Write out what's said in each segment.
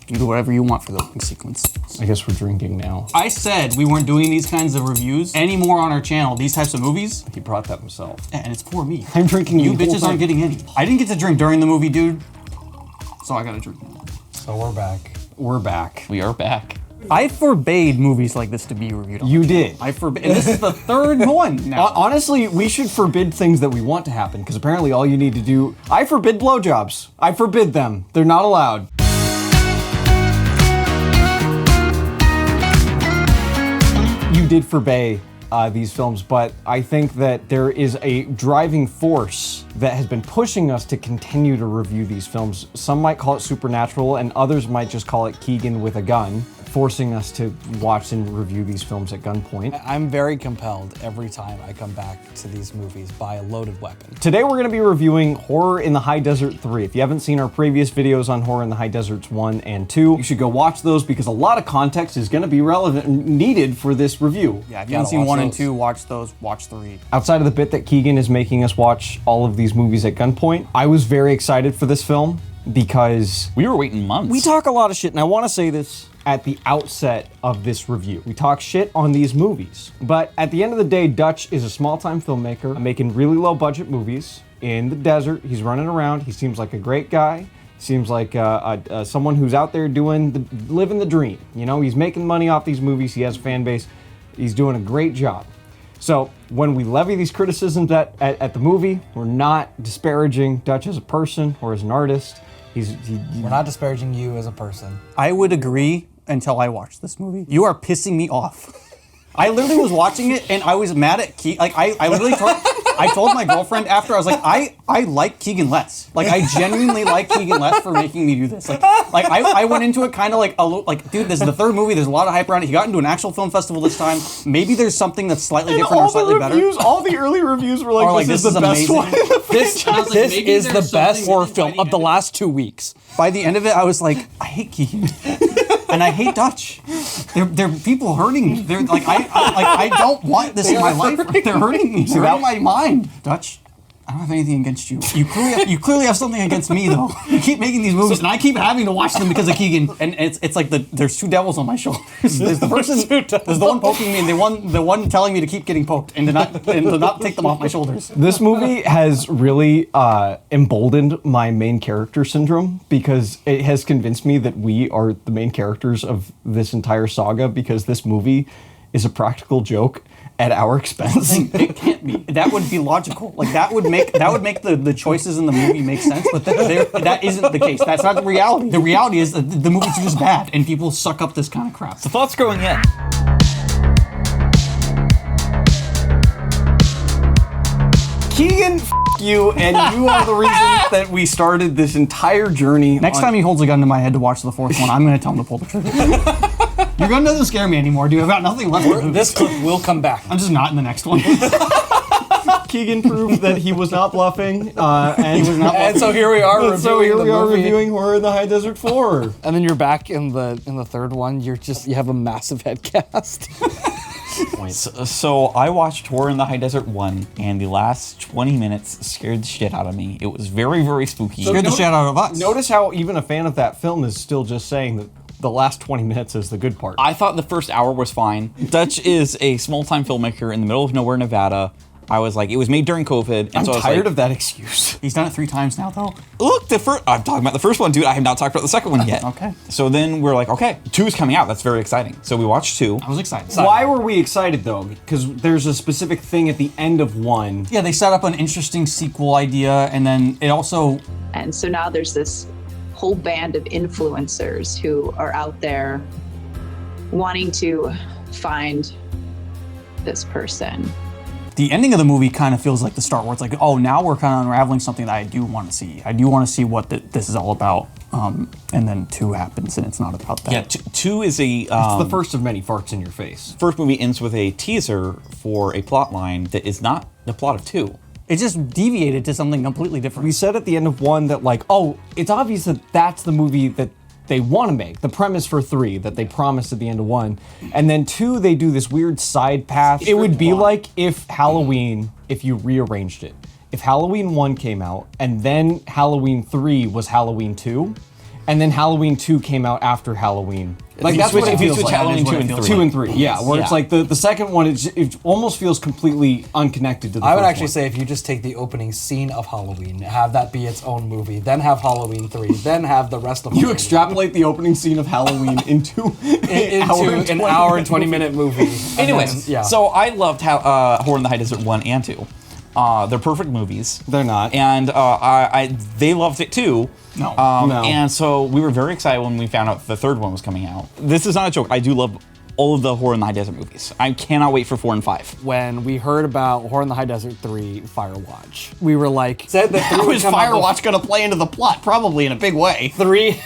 You do whatever you want for the opening sequence. I guess we're drinking now. I said we weren't doing these kinds of reviews anymore on our channel, these types of movies. He brought that himself. And it's for me. I'm drinking. You bitches aren't getting any. I didn't get to drink during the movie, dude. So I gotta drink now. So we're back. We're back. We are back. I forbade movies like this to be reviewed on. You did. I forbade, and this is the third one now. Honestly, we should forbid things that we want to happen, because apparently all you need to do... I forbid blowjobs. I forbid them. They're not allowed. You did forbade these films, but I think that there is a driving force that has been pushing us to continue to review these films. Some might call it supernatural, and others might just call it Keegan with a gun, forcing us to watch and review these films at gunpoint. I'm very compelled every time I come back to these movies by a loaded weapon. Today we're going to be reviewing Horror in the High Desert 3. If you haven't seen our previous videos on Horror in the High Deserts 1 and 2, you should go watch those because a lot of context is going to be relevant and needed for this review. Yeah, if you haven't seen 1 and 2, watch those, watch 3. Outside of the bit that Keegan is making us watch all of these movies at gunpoint, I was very excited for this film because we were waiting months. We talk a lot of shit, and I want to say this at the outset of this review. We talk shit on these movies, but at the end of the day, Dutch is a small-time filmmaker making really low-budget movies in the desert. He's running around. He seems like a great guy. Seems like someone who's out there living the dream. You know, he's making money off these movies. He has a fan base. He's doing a great job. So when we levy these criticisms at the movie, we're not disparaging Dutch as a person or as an artist. We're not disparaging you as a person. I would agree until I watched this movie. You are pissing me off. I literally was watching it and I was mad at Keegan. Like I literally told my girlfriend after, I was like, I like Keegan less. Like I genuinely like Keegan less for making me do this. Like I went into it kind of like, dude, this is the third movie. There's a lot of hype around it. He got into an actual film festival this time. Maybe there's something that's slightly different or slightly better. All the early reviews were like, this is the best amazing. one. This is the best horror film of the last 2 weeks. By the end of it, I was like, I hate Keegan. And I hate Dutch. They're people hurting me. They're like I don't want this in my life. They're hurting me. They're out of my mind. Dutch, I don't have anything against you. You clearly have something against me though. You keep making these movies, and I keep having to watch them because of Keegan. And it's like there's two devils on my shoulders. There's the person, there's the one poking me, and the one telling me to keep getting poked and to not take them off my shoulders. This movie has really emboldened my main character syndrome because it has convinced me that we are the main characters of this entire saga because this movie is a practical joke at our expense. It can't be. That would be logical. Like that would make the choices in the movie make sense. But that isn't the case. That's not the reality. The reality is that the movies are just bad, and people suck up this kind of crap. The thoughts going in. Keegan, you, and you are the reason that we started this entire journey. Next time he holds a gun to my head to watch the fourth one, I'm going to tell him to pull the trigger. Your gun doesn't scare me anymore, dude. I've got nothing left to lose. This clip will come back. I'm just not in the next one. Keegan proved that he was not bluffing, and so here we are reviewing Horror in the High Desert 4. And then you're back in the third one. You have a massive head cast. So I watched Horror in the High Desert 1, and the last 20 minutes scared the shit out of me. It was very, very spooky. Scared the shit out of us. Notice how even a fan of that film is still just saying that the last 20 minutes is the good part. I thought the first hour was fine. Dutch is a small-time filmmaker in the middle of nowhere, Nevada. I was like, it was made during COVID. And I'm so I was tired like, of that excuse. He's done it 3 times now, though. Look, I'm talking about the first one, dude. I have not talked about the second one yet. Okay. So then we're like, okay, 2 is coming out. That's very exciting. So we watched 2. I was excited. Why were we excited, though? Because there's a specific thing at the end of 1. Yeah, they set up an interesting sequel idea, and then it also... And so now there's this whole band of influencers who are out there wanting to find this person. The ending of the movie kind of feels like the start, where it's like, oh, now we're kind of unraveling something that I do want to see. I do want to see what this is all about. And then 2 happens, and it's not about that. Yeah, 2 is a... It's the first of many farts in your face. First movie ends with a teaser for a plot line that is not the plot of 2. It just deviated to something completely different. We said at the end of 1 that like, oh, it's obvious that that's the movie that they want to make, the premise for 3 that they promised at the end of 1. And then 2, they do this weird side path. It would be like if Halloween, if you rearranged it. If Halloween 1 came out and then Halloween 3 was Halloween 2, and then Halloween 2 came out after Halloween. Like that's what it feels like. Halloween 2 and 3. 2 and 3, yeah. Where it's like the second one, it almost feels completely unconnected to the I would first actually one. say if you just take the opening scene of Halloween, have that be its own movie, then have Halloween 3, then have the rest of You Halloween. extrapolate the opening scene of Halloween into into an hour and 20 minute movie. And Anyways, then, yeah. so I loved how Horror in the High Desert 1 and 2. They're perfect movies. They're not. And they loved it too. No. No. And so we were very excited when we found out the third one was coming out. This is not a joke. I do love all of the Horror in the High Desert movies. I cannot wait for 4 and 5. when we heard about Horror in the High Desert 3 Firewatch, we were like, said that 3 How would is come out Firewatch going to play into the plot? Probably in a big way. 3.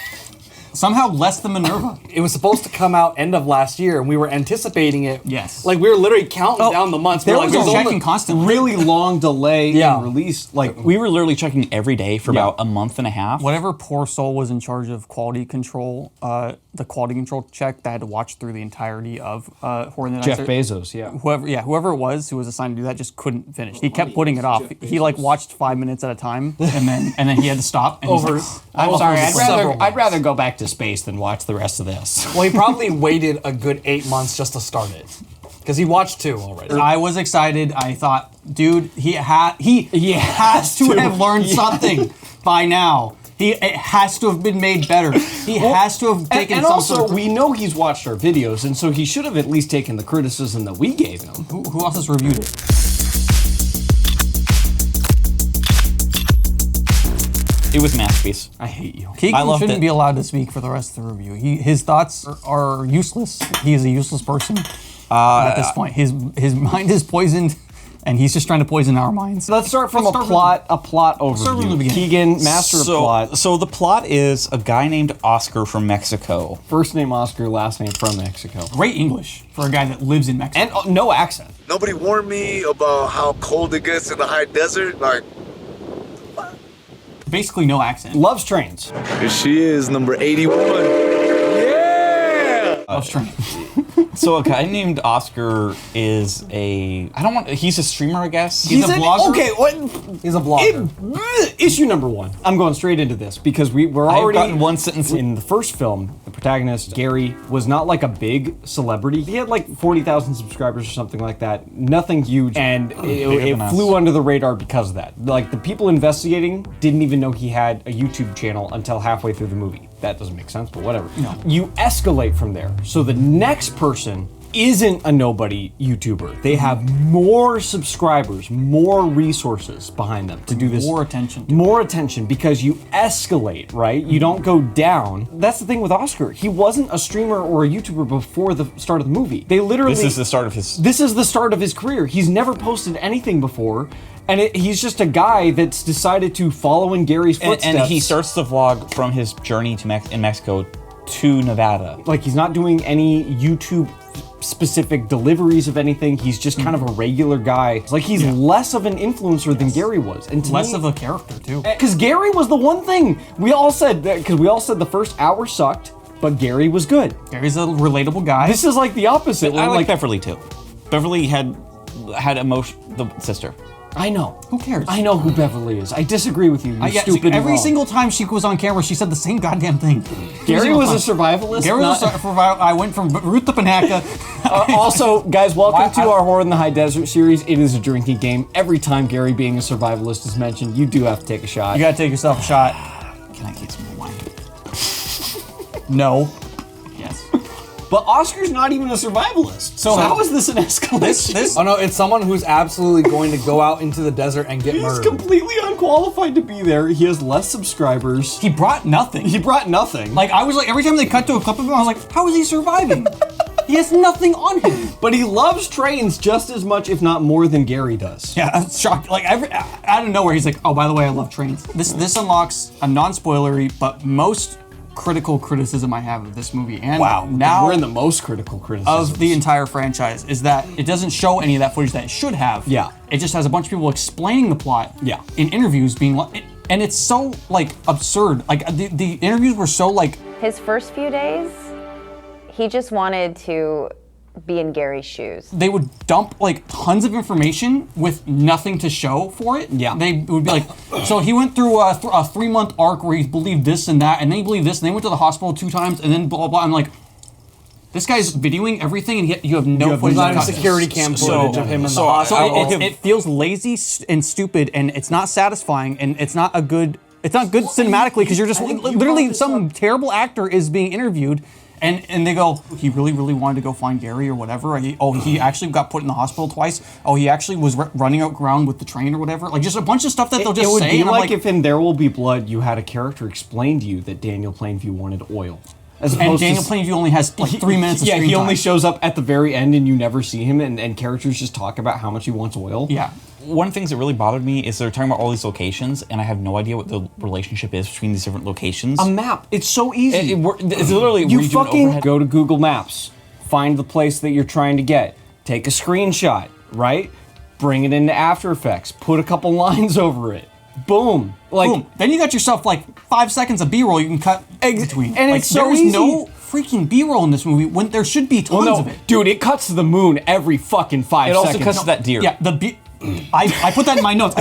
Somehow less than Minerva. It was supposed to come out end of last year, and we were anticipating it. Yes. Like we were literally counting down the months. There We were was like, a there's only- checking constantly. really long delay Yeah. in release. Like We were literally checking every day for about a month and a half. Whatever poor soul was in charge of quality control, the quality control check that had to watch through the entirety of Horror in the Jeff Desert. Bezos, yeah. Whoever it was who was assigned to do that just couldn't finish. He kept putting it off. He like watched 5 minutes at a time, and then he had to stop. And he's Over- like, I'm over sorry, several I'd rather go back to space than watch the rest of this. Well, he probably waited a good 8 months just to start it, because he watched 2 already. I was excited. I thought, dude, he has to have learned something by now. It has to have been made better. He has to have taken And some also, sort of. we know he's watched our videos, and so he should have at least taken the criticism that we gave him. Who else has reviewed it? It was a masterpiece. I hate you. Keegan I loved shouldn't it. be allowed to speak for the rest of the review. His thoughts are useless. He is a useless person at this point. His mind is poisoned, and he's just trying to poison our minds. Let's start from Let's a start plot start from the overview. beginning. Keegan, master of plot. So the plot is a guy named Oscar from Mexico. First name Oscar, last name from Mexico. Great English for a guy that lives in Mexico. And no accent. Nobody warned me about how cold it gets in the high desert. Like, Basically no accent. Loves trains. here she is, number 81. Loves trains. So a guy named Oscar is he's a streamer, I guess. He's a blogger? Okay, what? He's a blogger. Issue number 1. I'm going straight into this because we're I've already gotten one sentence in the first film. The protagonist Gary was not like a big celebrity. He had like 40,000 subscribers or something like that. Nothing huge, and it than us. flew under the radar because of that. Like the people investigating didn't even know he had a YouTube channel until halfway through the movie. That doesn't make sense, but whatever. No. You escalate from there. So the next person isn't a nobody YouTuber. They have more subscribers, more resources behind them to do this. More attention. More attention because you escalate, right? You don't go down. That's the thing with Oscar. He wasn't a streamer or a YouTuber before the start of the movie. They literally. This is the start of his. This is the start of his career. He's never posted anything before. And he's just a guy that's decided to follow in Gary's footsteps. And he starts the vlog from his journey to in Mexico to Nevada. Like, he's not doing any YouTube specific deliveries of anything. He's just kind of a regular guy. It's like he's less of an influencer than Gary was. And to Less me, of a character too. because Gary was the one thing we all said, because we all said the first hour sucked, but Gary was good. Gary's a relatable guy. This is like the opposite. I where, like Beverly too. Beverly had emotion. The sister. I know. Who cares? I know who Beverly is. I disagree with you. You're Yeah, stupid. and every wrong. single time she was on camera, she said the same goddamn thing. Gary was a survivalist. Gary was not- a survival. I went from Ruth to Panaka. Also, guys, welcome to I- our Horror in the High Desert series. It is a drinking game. Every time Gary being a survivalist is mentioned, you do have to take a shot. You gotta take yourself a shot. Can I get some more wine? No. Yes. But Oscar's not even a survivalist. So how is this an escalation? This Oh no, it's someone who's absolutely going to go out into the desert and get He's murdered. completely unqualified to be there. He has less subscribers. he brought nothing. He brought nothing. Like I was like every time they cut to a clip of him, I was like, how is he surviving? He has nothing on him. but he loves trains just as much, if not more, than Gary does. Yeah, I was shocked. Like out of nowhere, he's like, oh, by the way, I love trains. This unlocks a non-spoilery, but most critical criticism I have of this movie, and now we're in the most critical criticism of the entire franchise, is that it doesn't show any of that footage that it should have. Yeah. It just has a bunch of people explaining the plot. Yeah. In interviews, being like, and it's so like absurd. Like the interviews were so like. His first few days, he just wanted to be in Gary's shoes. They would dump like tons of information with nothing to show for it. Yeah. They would be like, so he went through a 3-month arc where he believed this and that, and then he believed this, and then he went to the hospital 2 times, and then blah, blah, blah. I'm like, this guy's videoing everything, and you have no footage. Not to even cut. security cam footage of him in the So hospital. it feels lazy and stupid, and it's not satisfying, and it's not good cinematically, because you're just literally some terrible actor is being interviewed, and they go, he really wanted to go find Gary or whatever. He actually got put in the hospital twice. Oh, he actually was running around with the train or whatever. Like, just a bunch of stuff that they'll just say. It would be and I'm like if in There Will Be Blood you had a character explain to you that Daniel Plainview wanted oil. And Daniel Plainview only has like 3 minutes of screen time. he only shows up at the very end and you never see him, and characters just talk about how much he wants oil. Yeah. One of the things that really bothered me is they're talking about all these locations, and I have no idea what the relationship is between these different locations. A map. It's so easy. It's literally you where do an fucking overhead- go to Google Maps, find the place that you're trying to get, take a screenshot, right? Bring it into After Effects, put a couple lines over it. Boom. Like, boom. Then you got yourself like 5 seconds of B-roll you can cut between. And like, it's so there's easy. no freaking B-roll in this movie when there should be tons of it. Dude, it cuts to the moon every fucking 5 It seconds. also cuts to that deer. Yeah, I put that in my notes.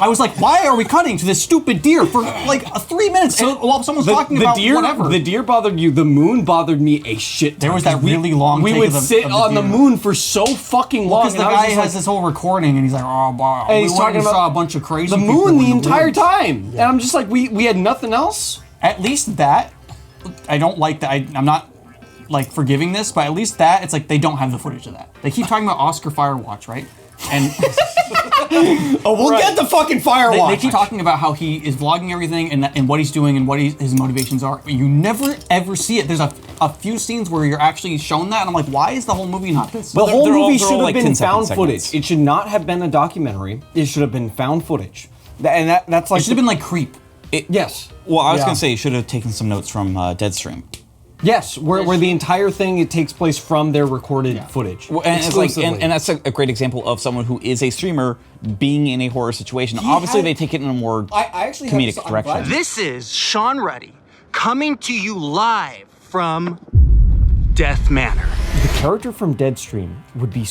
I was like, why are we cutting to this stupid deer for like 3 minutes while someone's talking about whatever? The deer bothered you. The moon bothered me a shit ton. There was that really long We take would of the- sit of the on the deer. moon for so fucking long. Because the and I was guy just has this whole recording and he's like, oh, wow. And he's we went talking and about saw a bunch of crazy the people moon in the entire woods. time. And I'm just like, we had nothing else? At least that, I don't like that. I'm not like forgiving this, but at least that, it's like they don't have the footage of that. They keep talking about Oscar Firewatch, right? And We'll get the fucking Firewatch. they keep talking about how he is vlogging everything and what he's doing and what his motivations are. You never ever see it. There's a few scenes where you're actually shown that, and I'm like, why is the whole movie not this? The whole they're all- movie they're should all have like been 10-second found segments. footage. It should not have been a documentary. It should have been found footage. And that's like It should have been like Creep. yes. Well, I was Yeah. going to say you should have taken some notes from Deadstream. Yes, where the entire thing it takes place from their recorded footage. Well, and it's like, Exclusively. and that's a great example of someone who is a streamer being in a horror situation. Obviously, they take it in a more I actually comedic have, I'm glad- direction. This is Sean Ruddy coming to you live from Death Manor. The character from Deadstream would be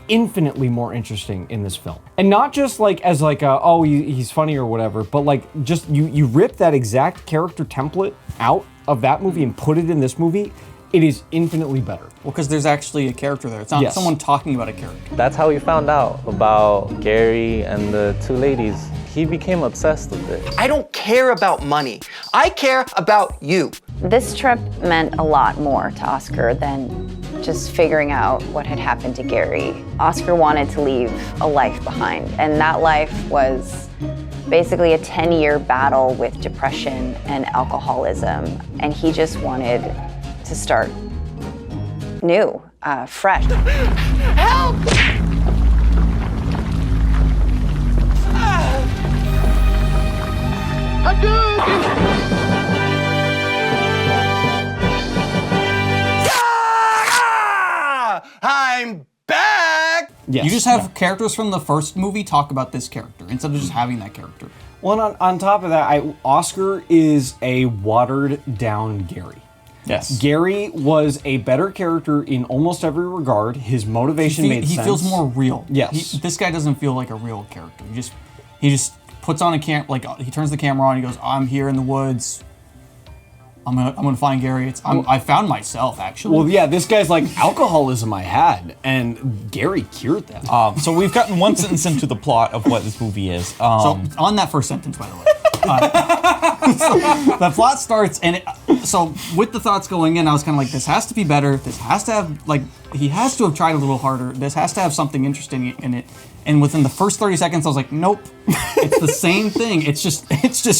infinitely more interesting in this film, and not just like as like he's funny or whatever, but like just you rip that exact character template out of that movie and put it in this movie, it is infinitely better. Well, because there's actually a character there. It's not Yes. someone talking about a character. That's how we found out about Gary and the 2 ladies. He became obsessed with it. I don't care about money. I care about you. This trip meant a lot more to Oscar than just figuring out what had happened to Gary. Oscar wanted to leave a life behind, and that life was basically a 10-year battle with depression and alcoholism, and he just wanted to start new, fresh. Help! I'm back! Yes. You just have characters from the first movie talk about this character instead of just having that character. Well, on top of that, Oscar is a watered down Gary. Yes. Gary was a better character in almost every regard. His motivation made sense. He feels more real. Yes. This guy doesn't feel like a real character. He just puts on a he turns the camera on. He goes, "I'm here in the woods. I'm gonna find Gary. I found myself actually." Well, yeah, this guy's like, alcoholism I had, and Gary cured that. So we've gotten one sentence into the plot of what this movie is. So on that first sentence, by the way. So the plot starts, and so with the thoughts going in, I was kind of like, this has to be better. This has to have, like, he has to have tried a little harder. This has to have something interesting in it. And within the first 30 seconds, I was like, nope, it's the same thing. It's just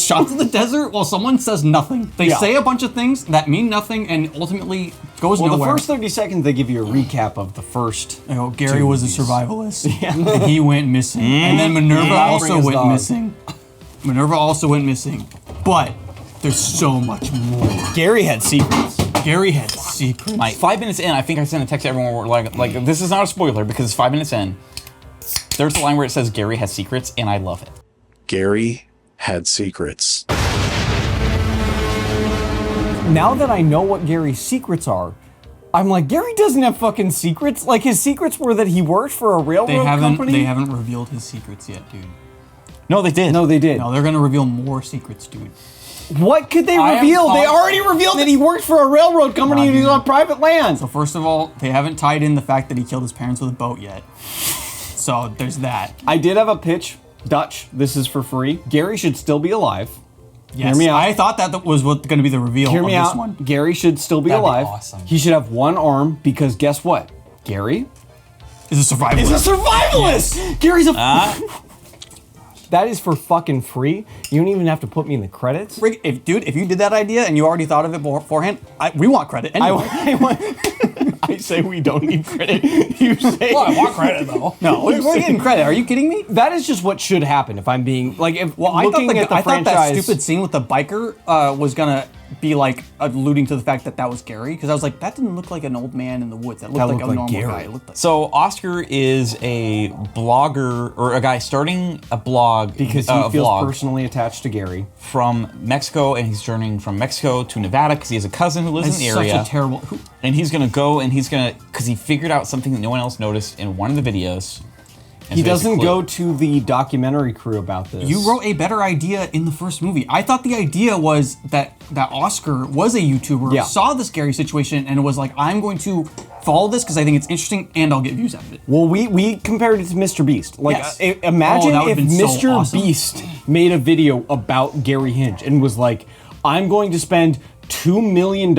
shots in the desert while someone says nothing. They say a bunch of things that mean nothing and ultimately goes Well, nowhere. the first 30 seconds, they give you a recap of the first. You know, Gary two was a movies. survivalist, and he went missing. And then Minerva also his went dog. missing. Minerva also went missing. But there's so much more. Gary had secrets. Gary had secrets. 5 minutes in, I think I sent a text to everyone where like this is not a spoiler because it's 5 minutes in. There's a line where it says Gary has secrets, and I love it. Gary had secrets. Now that I know what Gary's secrets are, I'm like, Gary doesn't have fucking secrets. Like, his secrets were that he worked for a railroad company. They haven't revealed his secrets yet, dude. No, they did. No, they did. No, they're gonna reveal more secrets, dude. What could they reveal? They already revealed that he worked for a railroad company and he's on private land. So first of all, they haven't tied in the fact that he killed his parents with a boat yet. So there's that. I did have a pitch. Dutch, this is for free. Gary should still be alive. Yes, Hear me out. I thought that was going to be the reveal Hear of me this out. one. Gary should still be That'd be alive. awesome. He should have one arm because guess what? Gary Is a survivalist. is a survivalist. Yes. Gary's a. That is for fucking free. You don't even have to put me in the credits. Rick, if you did that idea and you already thought of it beforehand, we want credit. Anyway. I say we don't need credit. You say. Well, I want credit though. No, we're getting credit. Are you kidding me? That is just what should happen if I'm being like if I looking at the thought franchise. that stupid scene with the biker was gonna be like alluding to the fact that was Gary, because I was like, that didn't look like an old man in the woods. That looked like a normal guy. It looked like So Oscar is a blogger or a guy starting a blog because he feels personally attached to Gary from Mexico, and he's journeying from Mexico to Nevada because he has a cousin who lives in the area. Such a terrible. And he's gonna go and because he figured out something that no one else noticed in one of the videos. He doesn't go to the documentary crew about this. You wrote a better idea in the first movie. I thought the idea was that Oscar was a YouTuber, saw this Gary situation, and was like, I'm going to follow this because I think it's interesting and I'll get views out of it. Well, we compared it to Mr. Beast. Like, Yes. imagine if so Mr. awesome. Beast made a video about Gary Hinge and was like, I'm going to spend $2 million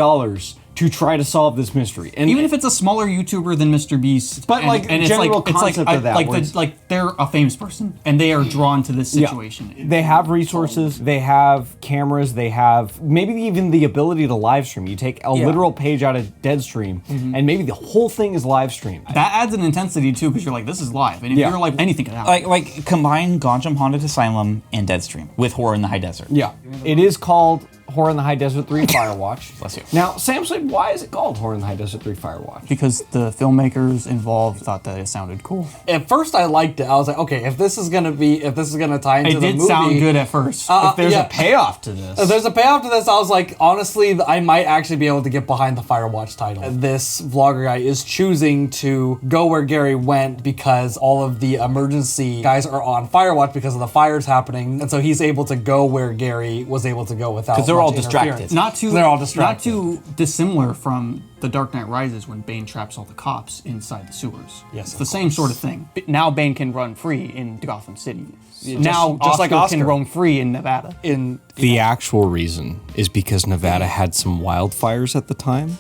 to try to solve this mystery. And even if it's a smaller YouTuber than Mr. Beast, but like and general concept of that, like they're a famous person and they are drawn to this situation. Yeah. They have resources, they have cameras, they have maybe even the ability to live stream. You take a literal page out of Deadstream, and maybe the whole thing is live streamed. That adds an intensity too, because you're like, this is live, and if you're like, anything can happen. Like combine Ganjam Haunted Asylum and Deadstream with Horror in the High Desert. Yeah, it is called Horror in the High Desert 3 Firewatch. Bless you. Now, Sam said, why is it called Horror in the High Desert 3 Firewatch? Because the filmmakers involved thought that it sounded cool. At first, I liked it. I was like, okay, if this is gonna tie into the movie, it did sound good at first. If there's a payoff to this, if there's a payoff to this, I was like, honestly, I might actually be able to get behind the Firewatch title. This vlogger guy is choosing to go where Gary went because all of the emergency guys are on Firewatch because of the fires happening, and so he's able to go where Gary was able to go without. Because they're all distracted. They're all distracted. Not too dissimilar from The Dark Knight Rises when Bane traps all the cops inside the sewers. Yes, it's the same sort of thing. Now Bane can run free in Gotham City. Just like Oscar can roam free in Nevada. The actual reason is because Nevada had some wildfires at the time,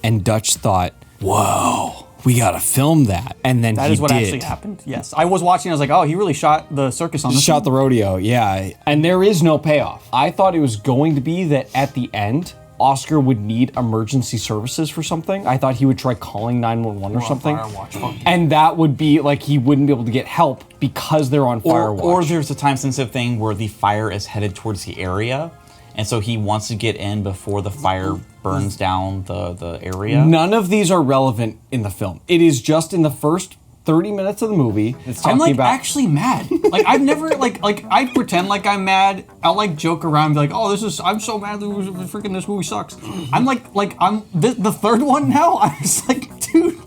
and Dutch thought, whoa, we gotta film that. And then that is what actually happened. Yes. I was watching, I was like, oh, he really shot the circus on this. Shot the rodeo, yeah. And there is no payoff. I thought it was going to be that at the end, Oscar would need emergency services for something. I thought he would try calling 911 or something. Firewatch. And that would be like he wouldn't be able to get help because they're on Firewatch. Or there's a time-sensitive thing where the fire is headed towards the area, and so he wants to get in before the fire burns down the area. None of these are relevant in the film. It is just in the first 30 minutes of the movie. It's talking I'm like about actually mad. Like I've never like I pretend like I'm mad. I'll like joke around and be like, oh, I'm so mad that freaking this movie sucks. I'm like I'm the third one now. I'm just like, dude,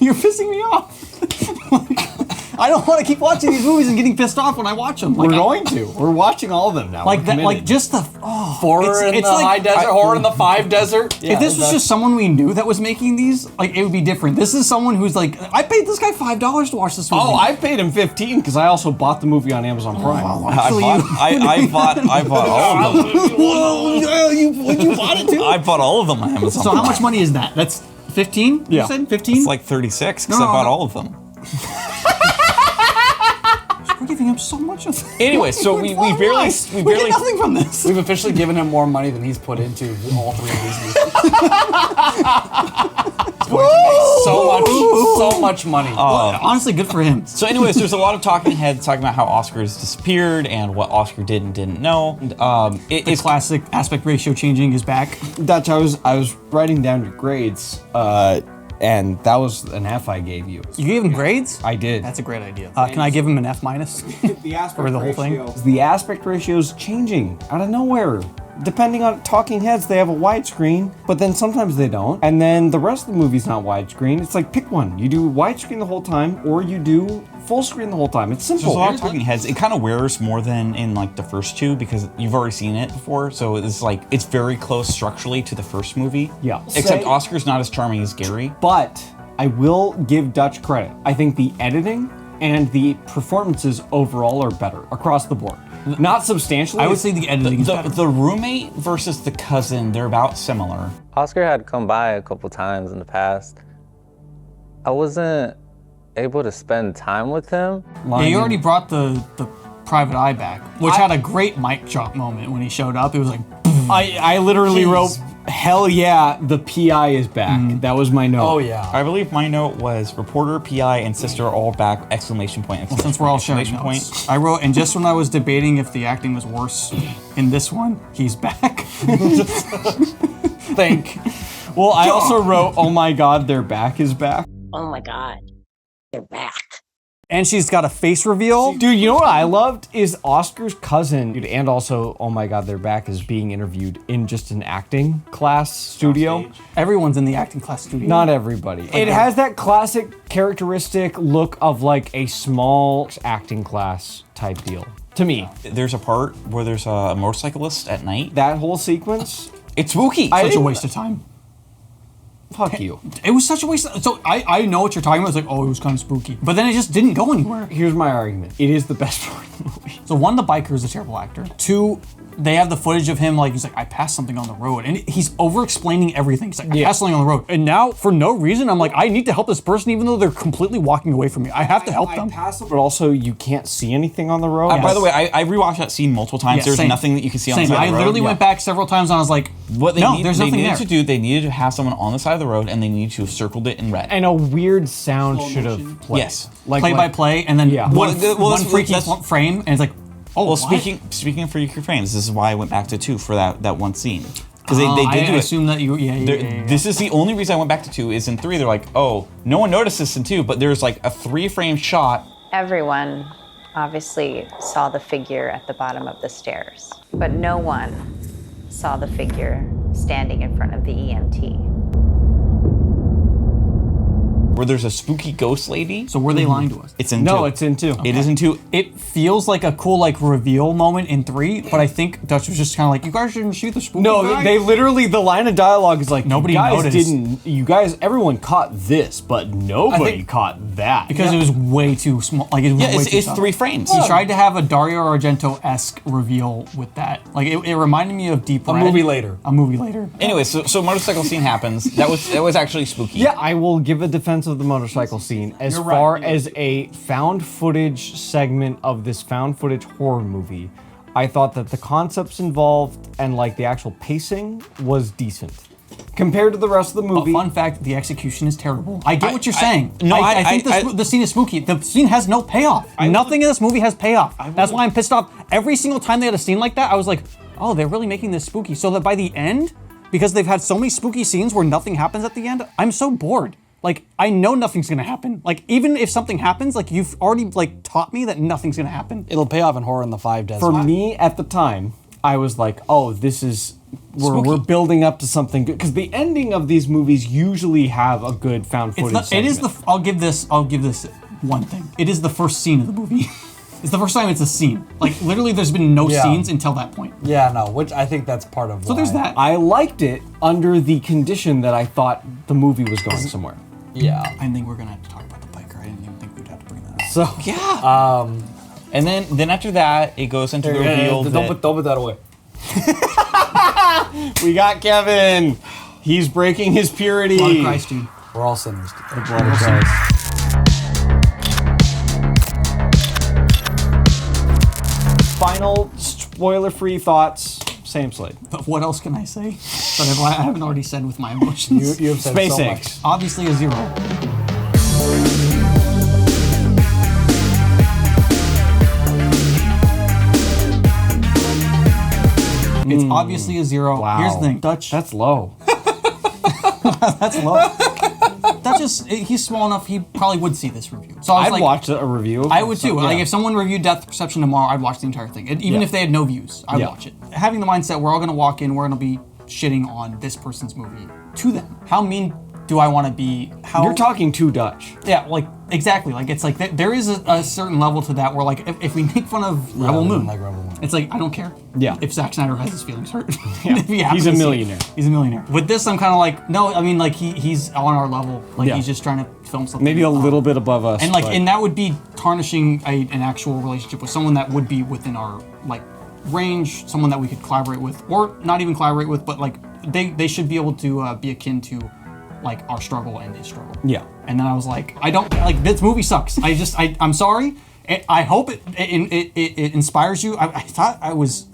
you're pissing me off. I don't want to keep watching these movies and getting pissed off when I watch them. Like, We're watching all of them now. Like that. Like just the Horror in the High Desert, Horror in the Five Desert. If this was just someone we knew that was making these, like it would be different. This is someone who's like, I paid this guy $5 to watch this movie. Oh, I paid him $15 because I also bought the movie on Amazon Prime. I bought all of them. Whoa, you bought it too? I bought all of them on Amazon. So how much money is that? That's 15? Yeah. You said 15? It's like 36 because I bought all of them. We're giving him so much of this. Anyway, so we barely get nothing from this. We've officially given him more money than he's put into all three of these movies. He's going to make so much money. Honestly, good for him. So anyways, there's a lot of talking heads talking about how Oscar has disappeared and what Oscar did and didn't know. It's classic aspect ratio changing is back. Dutch, I was writing down your grades, and that was an F I gave you. You gave him grades? I did. That's a great idea. Can I give him an F minus? The aspect for the whole thing? The aspect ratio's changing out of nowhere. depending on Talking Heads, they have a widescreen, but then sometimes they don't. And then the rest of the movie's not widescreen. It's like, pick one. You do widescreen the whole time, or you do full screen the whole time. It's simple. There's a lot of Talking Heads. It kind of wears more than in like the first two because you've already seen it before. So it's like, it's very close structurally to the first movie. Yeah. Except Oscar's not as charming as Gary. But I will give Dutch credit. I think the editing and the performances overall are better across the board. Not substantially. I would say the editing is better. The roommate versus the cousin, they're about similar. Oscar had come by a couple times in the past. I wasn't able to spend time with him. Yeah, you already brought the private eye back, which had a great mic drop moment when he showed up. It was like, I literally wrote, hell yeah, the PI is back. That was my note. Oh yeah. I believe my note was reporter, PI, and sister are all back, exclamation point, well, since we're all sharing notes, I wrote, and just when I was debating if the acting was worse in this one, he's back. Think. Well, I also wrote, oh my god, their back is back. Oh my god, they're back. And she's got a face reveal. Dude, you know what I loved is Oscar's cousin, dude, and also, oh my god, their back is being interviewed in just an acting class studio. Everyone's in the acting class studio. Not everybody. It has that classic characteristic look of like a small acting class type deal, to me. There's a part where there's a motorcyclist at night. That whole sequence, it's spooky. Such a waste of time. Fuck you. It was such a waste of, so I know what you're talking about. It's like, oh, it was kind of spooky. But then it just didn't go anywhere. Here's my argument. It is the best part of the movie. So one, the biker is a terrible actor. Two, they have the footage of him like, he's like, I passed something on the road. And he's over-explaining everything. He's like, I passed something on the road. And now, for no reason, I'm like, I need to help this person even though they're completely walking away from me. I have to help them. But also, you can't see anything on the road. By the way, I rewatched that scene multiple times. There's nothing that you can see on the side of the road. I literally went back several times and I was like, what they there's nothing there. They needed to have someone on the side of the road and they needed to have circled it in red. And a weird sound should have played. Yes. Like play by play, and then one freaky frame, and it's like, oh, well, speaking of freaky frames, this is why I went back to 2 for that one scene. Because they did do it. I assume that you, This is the only reason I went back to 2 is in 3, they're like, oh, no one noticed this in 2, but there's like a 3-frame shot. Everyone obviously saw the figure at the bottom of the stairs, but no one saw the figure standing in front of the EMT. Where there's a spooky ghost lady. So were they lying to us? It's in 2. No, it's in 2. It is in 2. It feels like a cool like reveal moment in 3, but I think Dutch was just kind of like, you guys shouldn't shoot the spooky guy. They literally, the line of dialogue is like, nobody noticed. Everyone caught this, but nobody caught that. Because it was way too small. Like it was way too it's small. 3 frames. He tried to have a Dario Argento-esque reveal with that. Like it reminded me of Deep Red. A movie later. Anyway, so motorcycle scene happens. That was actually spooky. Yeah, I will give a defense of the motorcycle scene as far as a found footage segment of this found footage horror movie. I thought that the concepts involved and like the actual pacing was decent. Compared to the rest of the movie. Fun fact, the execution is terrible. I get what you're saying. I think the scene is spooky. The scene has no payoff. Nothing in this movie has payoff. That's why I'm pissed off. Every single time they had a scene like that, I was like, oh, they're really making this spooky. So that by the end, because they've had so many spooky scenes where nothing happens at the end, I'm so bored. Like, I know nothing's gonna happen. Like, even if something happens, like, you've already, like, taught me that nothing's gonna happen. It'll pay off in Horror in the 5 Desert. For me, at the time, I was like, oh, this is... We're building up to something good. Because the ending of these movies usually have a good found footage segment. I'll give this one thing. It is the first scene of the movie. It's the first time it's a scene. Like, literally, there's been no scenes until that point. Yeah, no, which I think that's part of So there's that. I liked it under the condition that I thought the movie was going somewhere. Yeah. I think we're gonna have to talk about the biker. I didn't even think we'd have to bring that up. So, yeah. And then after that, it goes into the reveal that... Don't put that away. We got Kevin. He's breaking his purity. Blood of Christ, dude. We're all sinners. Dude. The blood of Christ. Final spoiler-free thoughts. Same Slade. But what else can I say that I haven't already said with my emotions? You have said Space so eggs. much. Obviously a 0. It's obviously a 0. Wow. Here's the thing, Dutch. That's low. That's low. he's small enough, he probably would see this review. So I was I'd watch a review. I would too. Yeah. Like if someone reviewed Death Perception tomorrow, I'd watch the entire thing. Even if they had no views, I'd watch it. Having the mindset we're all gonna walk in, we're gonna be shitting on this person's movie to them. How mean do I want to be? You're talking to Dutch. Yeah, like exactly. Like it's like there is a certain level to that where like if we make fun of Rebel Moon, it's like I don't care. Yeah. If Zack Snyder has his feelings hurt, He's a millionaire. He's a millionaire. With this, I'm kind of like no. I mean, like he's on our level. Like he's just trying to film something. Maybe a little bit above us. And and that would be tarnishing an actual relationship with someone that would be within our like range, someone that we could collaborate with, or not even collaborate with, but like they should be able to be akin to like our struggle and his struggle. Yeah. And then I was like, I don't like this movie sucks. I'm sorry. I hope it inspires you. I thought I was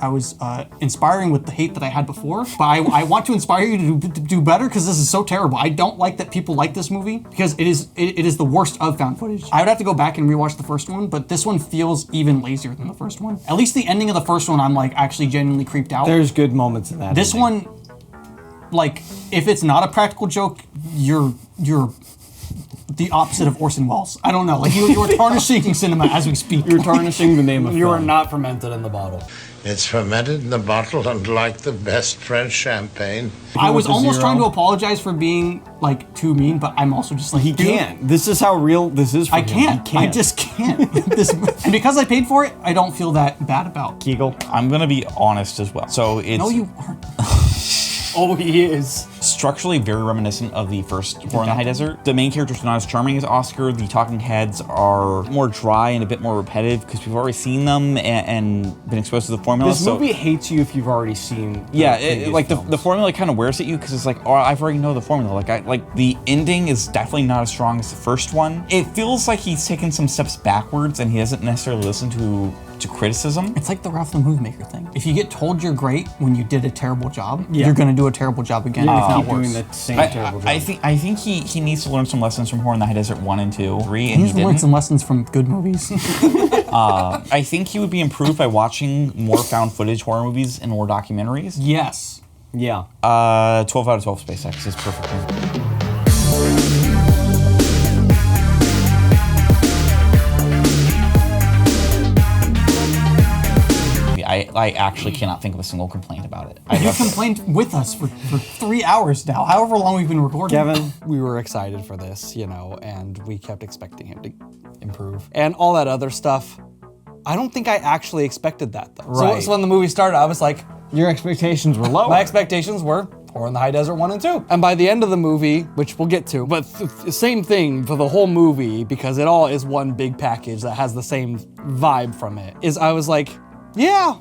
inspiring with the hate that I had before, but I want to inspire you to do better because this is so terrible. I don't like that people like this movie because it is the worst of found footage. I would have to go back and rewatch the first one, but this one feels even lazier than the first one. At least the ending of the first one, I'm like actually genuinely creeped out. There's good moments in that. This one, like, if it's not a practical joke, you're the opposite of Orson Welles. I don't know. Like you are tarnishing cinema as we speak. You're tarnishing the name of You are film. not fermented in the bottle. It's fermented in the bottle and like the best French champagne. I was almost trying to apologize for being like too mean, but I'm also just like He can't. This is how real this is for him. Can't. I just can't. And because I paid for it, I don't feel that bad about Keegan. I'm gonna be honest as well. So it's No, you aren't. Oh, he is. Structurally very reminiscent of the first Horror in the High Desert. The main character's not as charming as Oscar. The talking heads are more dry and a bit more repetitive because we've already seen them and been exposed to the formula. This movie hates you if you've already seen. The formula kind of wears at you because it's like, oh, I've already know the formula. Like the ending is definitely not as strong as the first one. It feels like he's taken some steps backwards and he doesn't necessarily listen to criticism. It's like the Ralph the Movie Maker thing. If you get told you're great when you did a terrible job, you're gonna do a terrible job again. If not keep worse. doing the same terrible job. I think he needs to learn some lessons from Horror in the High Desert 1 and 2, 3, He and needs he to learn didn't. some lessons from good movies. I think he would be improved by watching more found footage horror movies and more documentaries. Yes. Yeah. 12 out of 12 SpaceX is perfect. I actually cannot think of a single complaint about it. You complained with us for 3 hours now, however long we've been recording. Kevin, we were excited for this, and we kept expecting him to improve. And all that other stuff, I don't think I actually expected that, though. Right. So when the movie started, I was like... Your expectations were low. My expectations were Horror in the High Desert 1 and 2. And by the end of the movie, which we'll get to, but same thing for the whole movie, because it all is one big package that has the same vibe from it, is I was like, yeah,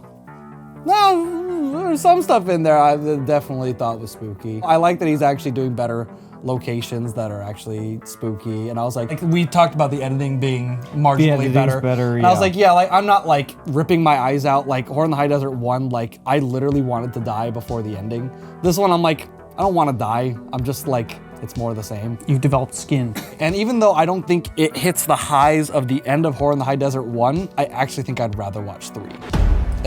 no, there's some stuff in there I definitely thought was spooky. I like that he's actually doing better locations that are actually spooky, and I was like we talked about the editing being marginally better. And I was like, yeah, like I'm not like ripping my eyes out like Horror in the High Desert 1, like I literally wanted to die before the ending. This one I'm like, I don't want to die. I'm just like, it's more of the same. You've developed skin. And even though I don't think it hits the highs of the end of Horror in the High Desert 1, I actually think I'd rather watch 3.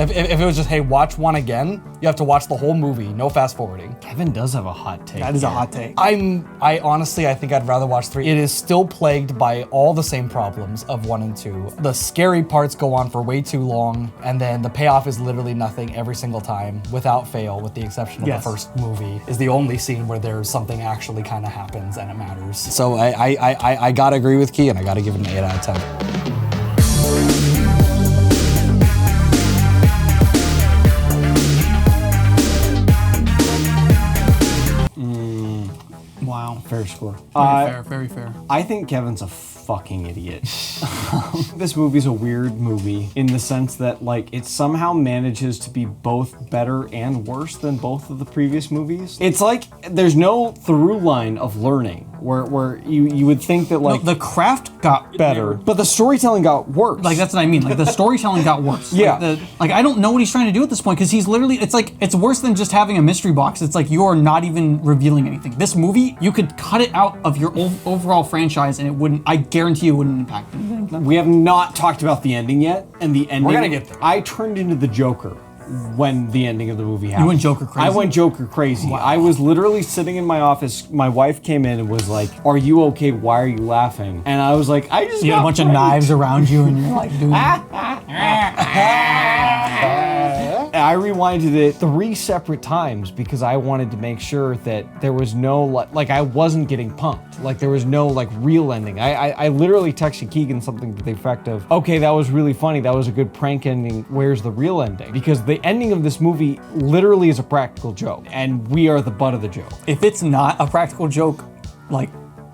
If it was just, hey, watch 1 again, you have to watch the whole movie, no fast forwarding. Kevin does have a hot take. That is a hot take. I honestly, I think I'd rather watch 3. It is still plagued by all the same problems of 1 and 2. The scary parts go on for way too long, and then the payoff is literally nothing every single time, without fail, with the exception of the first movie, is the only scene where there's something actually kind of happens and it matters. So I gotta agree with Keegan, I gotta give it an 8 out of 10. Wow. Fair score. Very fair. I think Kevin's a fucking idiot. This movie's a weird movie in the sense that like it somehow manages to be both better and worse than both of the previous movies. It's like there's no through line of learning where you would think that like the craft got better, but the storytelling got worse. Like that's what I mean. Like the storytelling got worse. Yeah. Like I don't know what he's trying to do at this point because he's literally. It's like it's worse than just having a mystery box. It's like you are not even revealing anything. This movie, you could cut it out of your overall franchise and it wouldn't. I guarantee it wouldn't impact anything. We have not talked about the ending yet, and the ending. We're gonna get there. I turned into the Joker when the ending of the movie happened. You went Joker crazy? I went Joker crazy. Wow. I was literally sitting in my office. My wife came in and was like, "Are you okay? Why are you laughing?" And I was like, "I just You had a bunch of knives around you, and you're like doing. I rewinded it 3 separate times because I wanted to make sure that there was no, like I wasn't getting punked. Like there was no like real ending. I literally texted Keegan something to the effect of, okay, that was really funny. That was a good prank ending. Where's the real ending? Because the ending of this movie literally is a practical joke and we are the butt of the joke. If it's not a practical joke, like,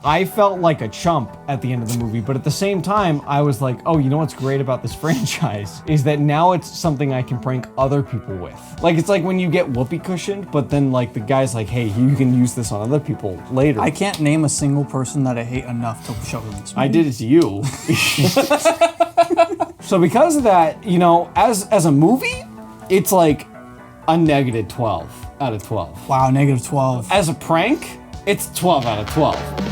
I felt like a chump at the end of the movie, but at the same time, I was like, oh, you know what's great about this franchise is that now it's something I can prank other people with. Like, it's like when you get whoopee cushioned, but then like the guy's like, hey, you can use this on other people later. I can't name a single person that I hate enough to show them this movie. I did it to you. So because of that, you know, as a movie, it's like a negative 12 out of 12. Wow, negative 12. As a prank, it's 12 out of 12.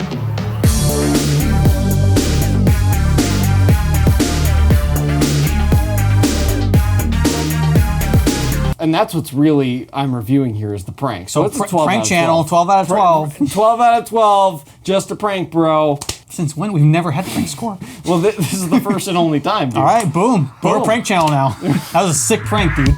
And that's what's really I'm reviewing here is the prank. So it's a 12 prank out of 12. channel, 12 out of 12. 12 out of 12, just a prank, bro. Since when? We've never had the prank score. Well, this is the first and only time, dude. All right, boom. We're a prank channel now. That was a sick prank, dude.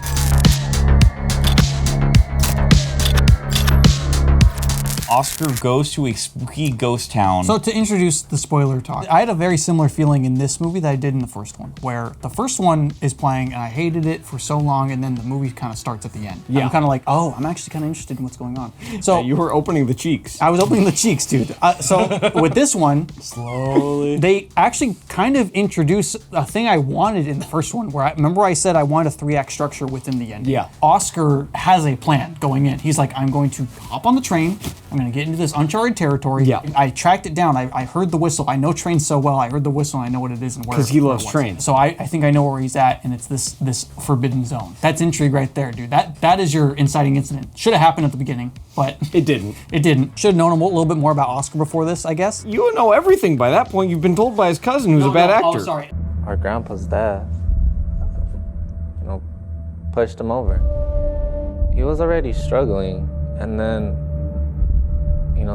Oscar goes to a spooky ghost town. So to introduce the spoiler talk, I had a very similar feeling in this movie that I did in the first one, where the first one is playing and I hated it for so long, and then the movie kind of starts at the end. Yeah. I'm kind of like, oh, I'm actually kind of interested in what's going on. So you were opening the cheeks. I was opening the cheeks, dude. So with this one, slowly, they actually kind of introduce a thing I wanted in the first one, where remember I said I wanted a 3-act structure within the ending. Yeah. Oscar has a plan going in. He's like, I'm going to hop on the train. I'm going to get into this uncharted territory. Yeah. I tracked it down. I heard the whistle. I know trains so well. I heard the whistle and I know what it is and where. Because he where loves it was. trains. So I think I know where he's at, and it's this forbidden zone. That's intrigue right there, dude. That is your inciting incident. Should have happened at the beginning, but it didn't. It didn't. Should have known a little bit more about Oscar before this, I guess. You know everything by that point. You've been told by his cousin who's a bad actor. Oh, sorry. Our grandpa's dad, pushed him over. He was already struggling, and then,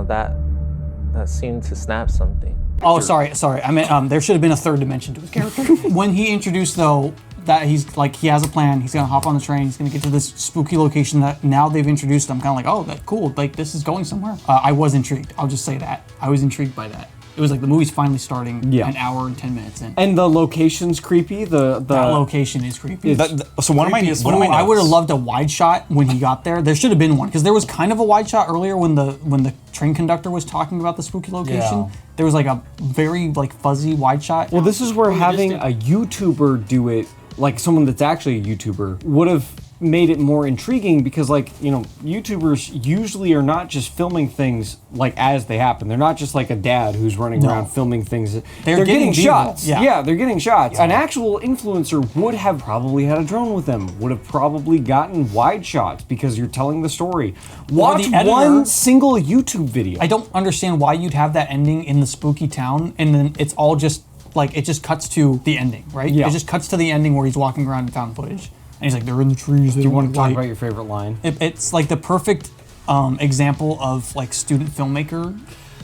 that seemed to snap something. Oh, sorry. I meant there should have been a third dimension to his character. When he introduced, though, that he's like, he has a plan. He's gonna hop on the train. He's gonna get to this spooky location that now they've introduced. I'm kind of like, oh, that's cool. Like, this is going somewhere. I was intrigued. I'll just say that. I was intrigued by that. It was like the movie's finally starting an hour and 10 minutes in. And the location's creepy. That location is creepy. So one of my notes, I would have loved a wide shot when he got there. There should have been one, because there was kind of a wide shot earlier when the train conductor was talking about the spooky location. Yeah. There was like a very fuzzy wide shot. Well, this is where having a YouTuber do it, like someone that's actually a YouTuber, would have made it more intriguing, because YouTubers usually are not just filming things like as they happen. They're not just like a dad who's running around filming things. They're getting shots. Yeah, they're getting shots. Yeah. An actual influencer would have probably had a drone with them, would have probably gotten wide shots, because you're telling the story. Watch one single YouTube video. I don't understand why you'd have that ending in the spooky town and then it's all just like, it just cuts to the ending, right? Yeah. It just cuts to the ending where he's walking around and found footage. And he's like, they're in the trees. Do you want to talk about your favorite line? It's like the perfect example of like student filmmaker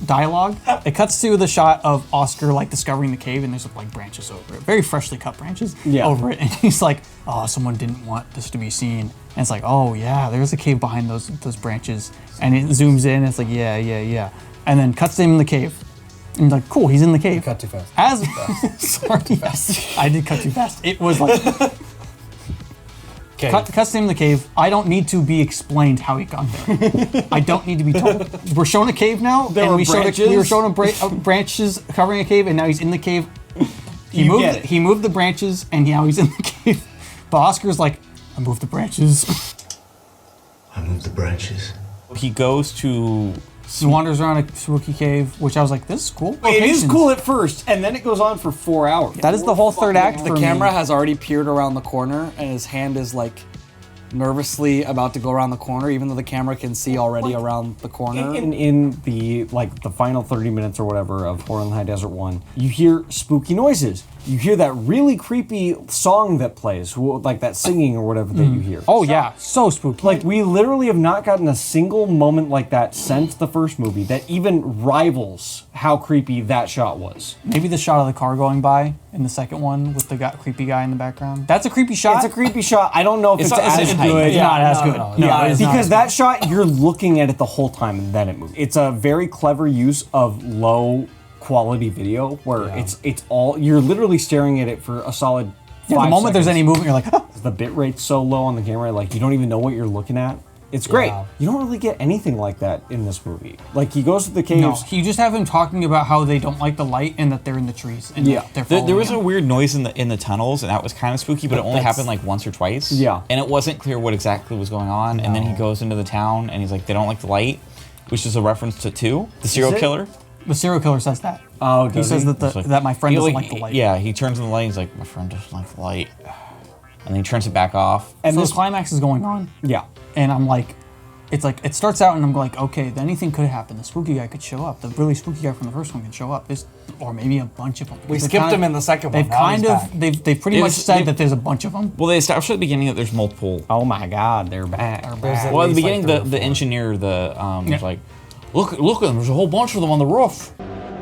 dialogue. It cuts to the shot of Oscar like discovering the cave, and there's like branches over it, very freshly cut branches over it. And he's like, oh, someone didn't want this to be seen. And it's like, oh yeah, there's a cave behind those branches. And it zooms in, and it's like, yeah. And then cuts to him in the cave. And he's like, cool, he's in the cave. You cut too fast. Sorry, too fast. I did cut too fast. It was like. Cuts to him in the cave. I don't need to be explained how he got there. I don't need to be told. We're showing a cave now, we were showing him branches covering a cave, and now he's in the cave. He moved the branches, and now he's in the cave. But Oscar's like, I moved the branches. I moved the branches. He goes to... He wanders around a spooky cave, which I was like, this is cool. It is cool at first, and then it goes on for 4 hours. That is the whole third act. The camera has already peered around the corner, and his hand is like nervously about to go around the corner, even though the camera can see already around the corner. In the the final 30 minutes or whatever of Horror in the High Desert 1, you hear spooky noises. You hear that really creepy song that plays, like that singing or whatever that you hear. Oh yeah, so spooky. Like, we literally have not gotten a single moment like that since the first movie that even rivals how creepy that shot was. Maybe the shot of the car going by in the second one with the creepy guy in the background. That's a creepy shot. It's a creepy shot. I don't know if it's as good. It's not as good. No, because that shot, you're looking at it the whole time and then it moves. It's a very clever use of low quality video where it's all, you're literally staring at it for a solid 5 the moment seconds. there's any movement, you're like, ah. The bit rate's so low on the camera, like you don't even know what you're looking at. It's great. Yeah. You don't really get anything like that in this movie. Like, he goes to the caves. No, you just have him talking about how they don't like the light and that they're in the trees. And there was a weird noise in the tunnels, and that was kind of spooky, but it only happened like once or twice. Yeah. And it wasn't clear what exactly was going on. And then he goes into the town, and he's like, they don't like the light, which is a reference to 2, the serial killer. The serial killer says that. Oh, he says that that my friend doesn't like the light. Yeah, he turns on the light. He's like, my friend doesn't like the light, and then he turns it back off. And so this climax is going on. Yeah. And I'm like, it's like, it starts out and I'm like, okay, anything could happen. The spooky guy could show up. The really spooky guy from the first one could show up. Or maybe a bunch of them. We skipped him in the second one. They've pretty much said that there's a bunch of them. Well, they established at the beginning that there's multiple. Oh my God, they're back. Well, at the beginning, the engineer, was like, look at them. There's a whole bunch of them on the roof.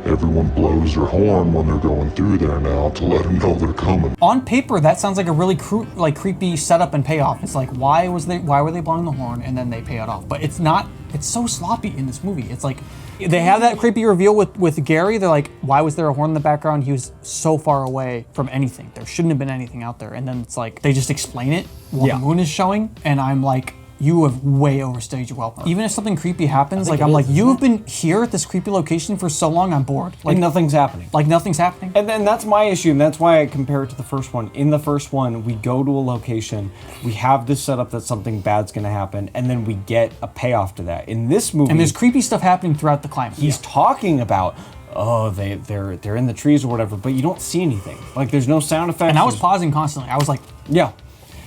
Everyone blows their horn when they're going through there now to let them know they're coming. On paper, that sounds like a really creepy setup and payoff. It's like, why were they blowing the horn and then they pay it off? But it's not. It's so sloppy in this movie. It's like they have that creepy reveal with Gary. They're like, why was there a horn in the background? He was so far away from anything. There shouldn't have been anything out there. And then it's like they just explain it while the moon is showing, and I'm like, you have way overstayed your welcome. Even if something creepy happens, like I'm like, you have been here at this creepy location for so long, I'm bored. Like nothing's happening. Like nothing's happening. And then that's my issue, and that's why I compare it to the first one. In the first one, we go to a location, we have this setup that something bad's gonna happen, and then we get a payoff to that. In this movie, and there's creepy stuff happening throughout the climax. He's talking about, oh, they're in the trees or whatever, but you don't see anything. Like, there's no sound effects. And I was pausing constantly. I was like, yeah.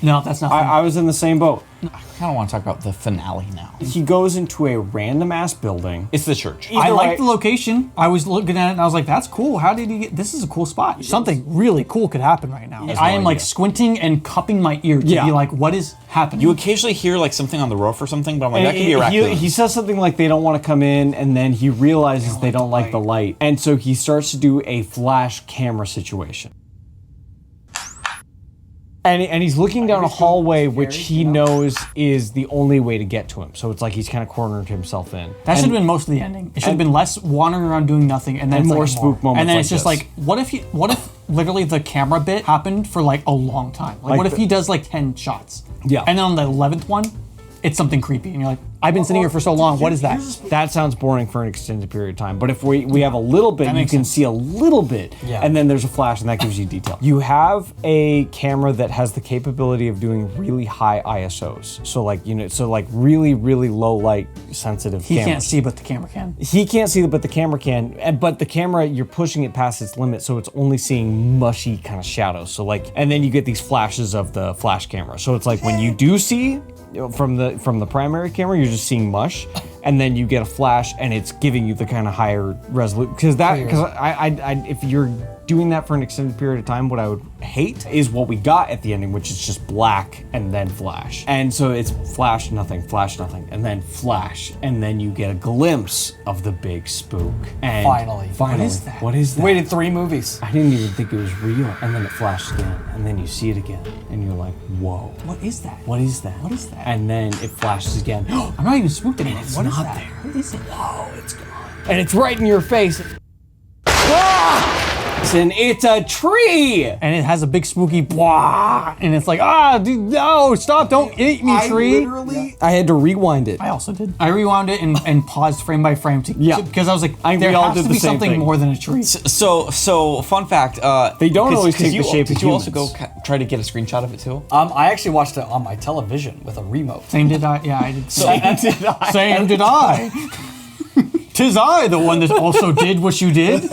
No, that's not. I was in the same boat. I kind of want to talk about the finale now. He goes into a random ass building. It's the church. I like the location. I was looking at it and I was like, that's cool. How did he get, this is a cool spot. Something really cool could happen right now. I am like squinting and cupping my ear to be like, what is happening? You occasionally hear like something on the roof or something, but I'm like, that could be a raccoon. He says something like they don't want to come in, and then he realizes they don't like the light. And so he starts to do a flash camera situation. And he's looking down a hallway, which he knows is the only way to get to him. So it's like he's kind of cornered himself in. That should have been most of the ending. It should have been less wandering around doing nothing, and then and it's more like spook moments. And then like it's just this. like, what if literally the camera bit happened for like a long time? Like what if he does like 10 shots? Yeah. And then on the 11th one, it's something creepy, and you're like, I've been sitting here for so long. What is that? That sounds boring for an extended period of time. But if we have a little bit, you can see a little bit, and then there's a flash, and that gives you detail. You have a camera that has the capability of doing really high ISOs. So like, really, really low light sensitive He cameras. can't see, but the camera can. He can't see, but the camera can. But the camera, you're pushing it past its limit, so it's only seeing mushy kind of shadows. So like, and then you get these flashes of the flash camera. So it's like when you do see from the primary camera, you're just seeing mush, and then you get a flash, and it's giving you the kind of higher resolution. Because if you're doing that for an extended period of time, what I would hate is what we got at the ending, which is just black and then flash. And so it's flash, nothing, and then flash, and then you get a glimpse of the big spook. And Finally. What is that? What is that? Waited 3 movies. I didn't even think it was real. And then it flashed again, and then you see it again, and you're like, whoa. What is that? What is that? What is that? And then it flashes again. I'm not even spooked anymore. It's What is not that? there. What is it? Oh, it's gone. And it's right in your face. Ah! And it's a tree! And it has a big spooky blah, and it's like, dude, no, stop, don't eat me, tree. I had to rewind it. I also did. I rewound it and paused frame by frame because I was like, there we all has did to the be same something thing. more than a tree. So fun fact. They don't always take the shape of Did you also go humans. try to get a screenshot of it too? I actually watched it on my television with a remote. Same did I. Yeah, I did. Same did I. 'Tis I, the one that also did what you did.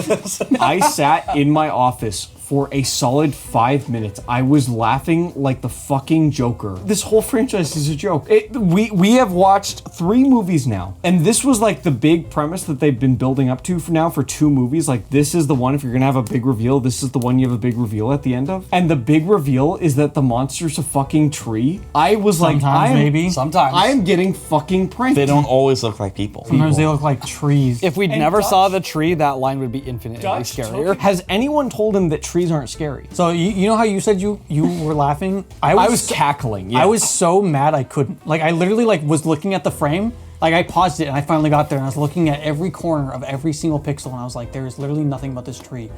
I sat in my office for a solid 5 minutes. I was laughing like the fucking Joker. This whole franchise is a joke. We have watched 3 movies now, and this was like the big premise that they've been building up to for 2 movies. Like, this is the one, if you're gonna have a big reveal, this is the one you have a big reveal at the end of. And the big reveal is that the monster's a fucking tree. I was Sometimes. I'm getting fucking pranked. They don't always look like people. Sometimes they look like trees. If we never saw the tree, that line would be infinitely scarier. Has anyone told him that trees aren't scary? So you know how you said you were laughing? I was cackling. Yeah. I was so mad I couldn't. Like, I literally was looking at the frame. Like, I paused it and I finally got there and I was looking at every corner of every single pixel and I was like, there is literally nothing about this tree.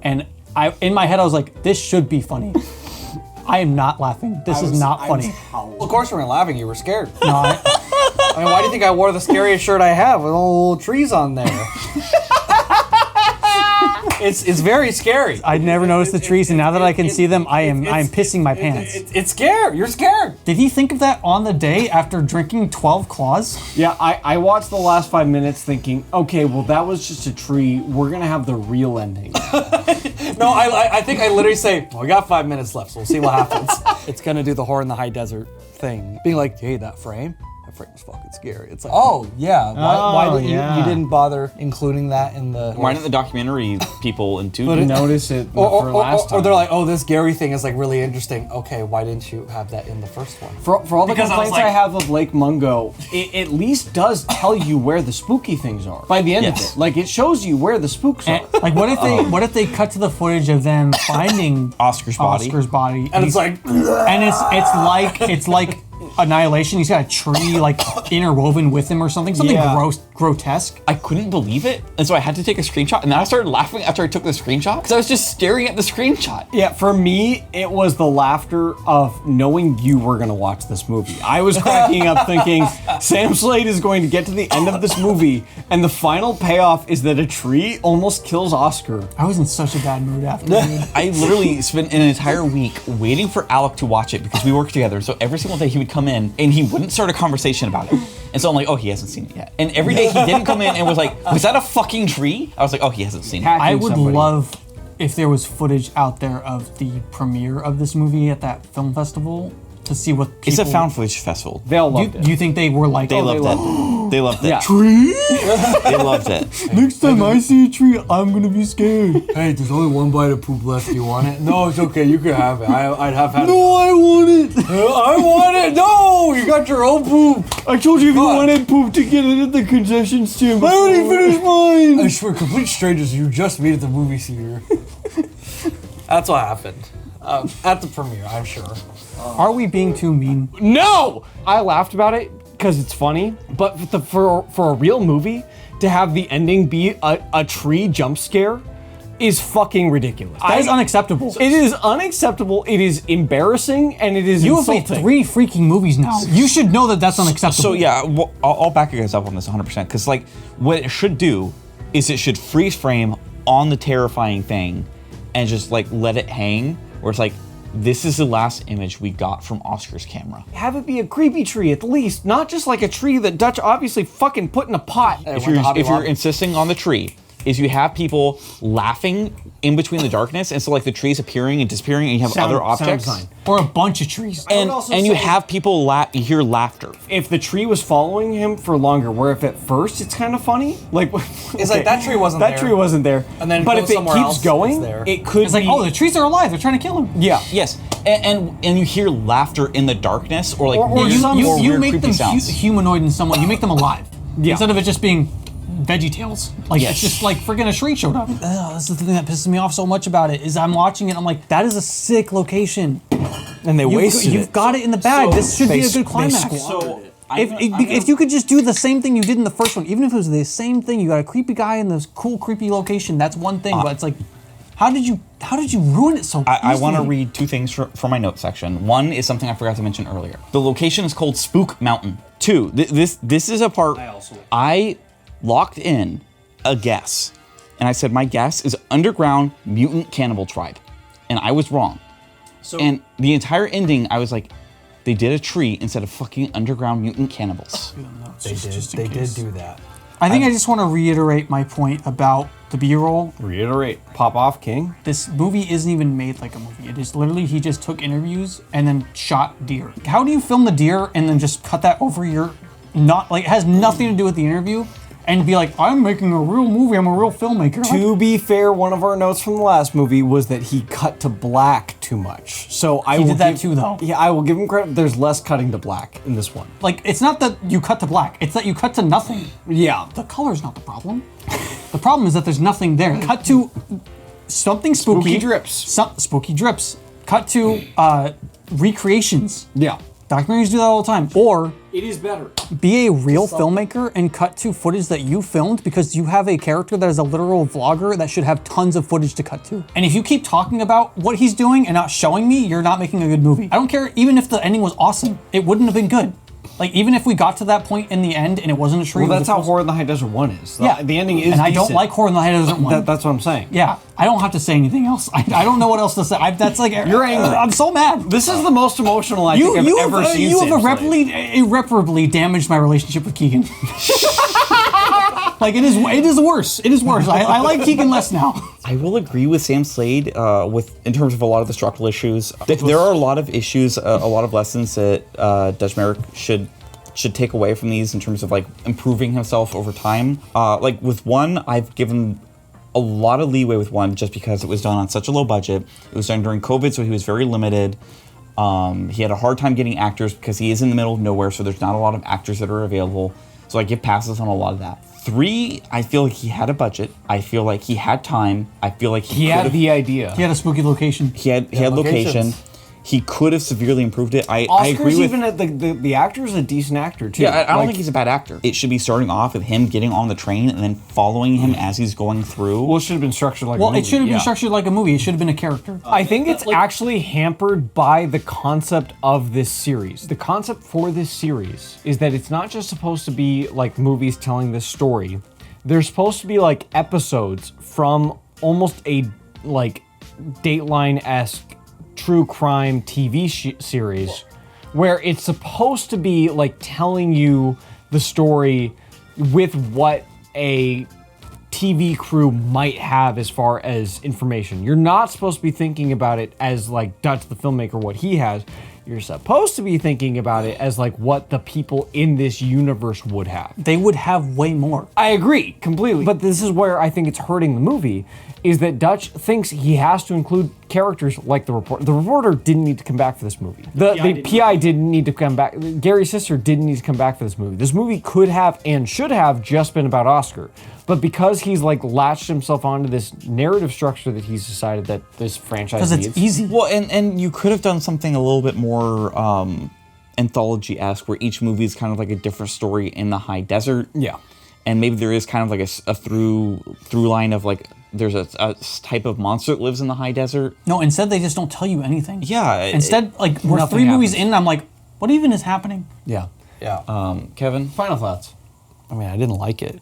And in my head I was like, this should be funny. I am not laughing. This is not funny. Well, of course you weren't laughing. You were scared. No, I mean, why do you think I wore the scariest shirt I have with all little trees on there? It's very scary. I'd never noticed the trees, and now that I can see them, I am pissing my pants. It's scared. You're scared. Did he think of that on the day after drinking 12 claws? Yeah, I watched the last 5 minutes thinking, okay, well, that was just a tree. We're gonna have the real ending. No, I think I literally say, well, we got 5 minutes left, so we'll see what happens. It's gonna do the horror in the high desert thing. Being like, hey, that frame was fucking scary. It's like, oh, yeah. Why didn't you didn't bother including that in the... Why didn't the documentary people notice it for last time? Or they're like, oh, this Gary thing is like really interesting. Okay, why didn't you have that in the first one? For all the complaints I have of Lake Mungo, it at least does tell you where the spooky things are by the end of it. Like, it shows you where the spooks are. Like, what if they cut to the footage of them finding Oscar's body, and it's like, and it's like Annihilation. He's got a tree like interwoven with him or something grotesque. I couldn't believe it, and so I had to take a screenshot, and then I started laughing after I took the screenshot because I was just staring at the screenshot. Yeah, for me, it was the laughter of knowing you were gonna watch this movie. I was cracking up thinking, Sam Slade is going to get to the end of this movie, and the final payoff is that a tree almost kills Oscar. I was in such a bad mood after, dude. I literally spent an entire week waiting for Alec to watch it because we worked together, so every single day he would come in and he wouldn't start a conversation about it. And so I'm like, oh, he hasn't seen it yet. And every day he didn't come in and was like, was that a fucking tree? I was like, oh, he hasn't seen it. I would love if there was footage out there of the premiere of this movie at that film festival to see what people... It's a found footage festival. They all loved it. Do you think they were like... They loved it. They loved it. Yeah. Tree? They loved it. Next time I see a tree, I'm gonna be scared. Hey, there's only one bite of poop left. Do you want it? No, it's okay. You can have it. I'd have had it. No, I want it. I want it. No, you got your own poop. I told you if you wanted poop to get it at the concession stand. I already finished mine. I swear, complete strangers you just meet at the movie theater. That's what happened. At the premiere, I'm sure. Are we being too mean? No! I laughed about it because it's funny, but for a real movie, to have the ending be a tree jump scare is fucking ridiculous. That is unacceptable. It is unacceptable, it is embarrassing, and it is insulting. You have made 3 freaking movies now. You should know that that's unacceptable. So yeah, well, I'll back you guys up on this 100%, because like, what it should do is it should freeze frame on the terrifying thing and just like let it hang, where it's like, this is the last image we got from Oscar's camera. Have it be a creepy tree at least, not just like a tree that Dutch obviously fucking put in a pot. If you're insisting on the tree, is you have people laughing in between the darkness, and so like the trees appearing and disappearing, and you have other objects. Or a bunch of trees. And you have people you hear laughter. If the tree was following him for longer, where if at first it's kind of funny, like it's like that tree wasn't there. That tree wasn't there. And then but if it keeps going, it could it's like, oh, the trees are alive. They're trying to kill him. Yeah. Yes. And you hear laughter in the darkness, or like you weird make creepy them sounds. Humanoid in some way. You make them alive. Yeah. Instead of it just being Veggie Tales. Like, it's just like freaking a tree showed up. This is the thing that pisses me off so much about it, is I'm watching it, I'm like, that is a sick location. And they wasted it. You've got it in the bag. This should be a good climax. If you could just do the same thing you did in the first one, even if it was the same thing, you got a creepy guy in this cool, creepy location, that's one thing, but it's like, how did you ruin it so easily? I want to read 2 things from my notes section. One is something I forgot to mention earlier. The location is called Spook Mountain. 2, this is a part I locked in a guess, and I said my guess is underground mutant cannibal tribe, and I was wrong. And the entire ending, I was like, they did a tree instead of fucking underground mutant cannibals. They did do that. I think I just want to reiterate my point about the B-roll. Reiterate, pop off, King. This movie isn't even made like a movie. It is literally, he just took interviews and then shot deer. How do you film the deer and then just cut that over your, not, like, it has nothing to do with the interview, and be like, I'm making a real movie, I'm a real filmmaker. To be fair, one of our notes from the last movie was that he cut to black too much. So I He will did that give- too, though. Yeah, I will give him credit. There's less cutting to black in this one. Like, it's not that you cut to black, it's that you cut to nothing. Yeah. The color's not the problem. The problem is that there's nothing there. Cut to something spooky. Spooky drips. Spooky drips. Cut to recreations. Yeah. Documentaries do that all the time. Or It is better. be a real filmmaker and cut to footage that you filmed, because you have a character that is a literal vlogger that should have tons of footage to cut to. And if you keep talking about what he's doing and not showing me, you're not making a good movie. I don't care, even if the ending was awesome, it wouldn't have been good. Like, even if we got to that point in the end and it wasn't a tree. Well, that's how Horror in the High Desert 1 is. Yeah. The ending is And I don't decent. like Horror in the High Desert 1. That's what I'm saying. Yeah, I don't have to say anything else. I don't know what else to say. That's like, You're angry. I'm so mad. This is the most emotional I think I've ever seen. You have Sam Slade. irreparably damaged my relationship with Keegan. Like, it is worse. It is worse. I like Keegan less now. I will agree with Sam Slade in terms of a lot of the structural issues. There are a lot of issues, a lot of lessons that Dutch Marich should take away from these in terms of like improving himself over time. Like with one, I've given a lot of leeway with one just because it was done on such a low budget. It was done during COVID, so he was very limited. He had a hard time getting actors because he is in the middle of nowhere, so there's not a lot of actors that are available. So I give passes on a lot of that. 3, I feel like he had a budget. I feel like he had time. I feel like He had the idea. He had a spooky location. He had location. He could have severely improved it. I Oscar's agree with even at the actor is a decent actor too. Yeah, I don't think he's a bad actor. It should be starting off with him getting on the train and then following him as he's going through. Well, it should have been structured like a Well, movie. it should have been yeah. structured like a movie. It should have been a character. I think it's actually hampered by the concept of this series. The concept for this series is that it's not just supposed to be like movies telling this story. They're supposed to be like episodes from almost a like Dateline-esque true crime TV series where it's supposed to be like telling you the story with what a TV crew might have as far as information. You're not supposed to be thinking about it as like Dutch the filmmaker, what he has. You're supposed to be thinking about it as like what the people in this universe would have. They would have way more. I agree completely. But this is where I think it's hurting the movie, is that Dutch thinks he has to include characters like the reporter. The reporter didn't need to come back for this movie. The PI didn't need to come back. Gary's sister didn't need to come back for this movie. This movie could have and should have just been about Oscar. But because he's like latched himself onto this narrative structure that he's decided that this franchise needs. Because it's easy. Well, and you could have done something a little bit more anthology-esque, where each movie is kind of like a different story in the high desert. Yeah. And maybe there is kind of like a through line of like, there's a type of monster that lives in the high desert. No, instead they just don't tell you anything. Yeah. Instead, like, we're nothing 3 movies happens. in, I'm like, what even is happening? Yeah. Yeah. Kevin? Final thoughts. I mean, I didn't like it.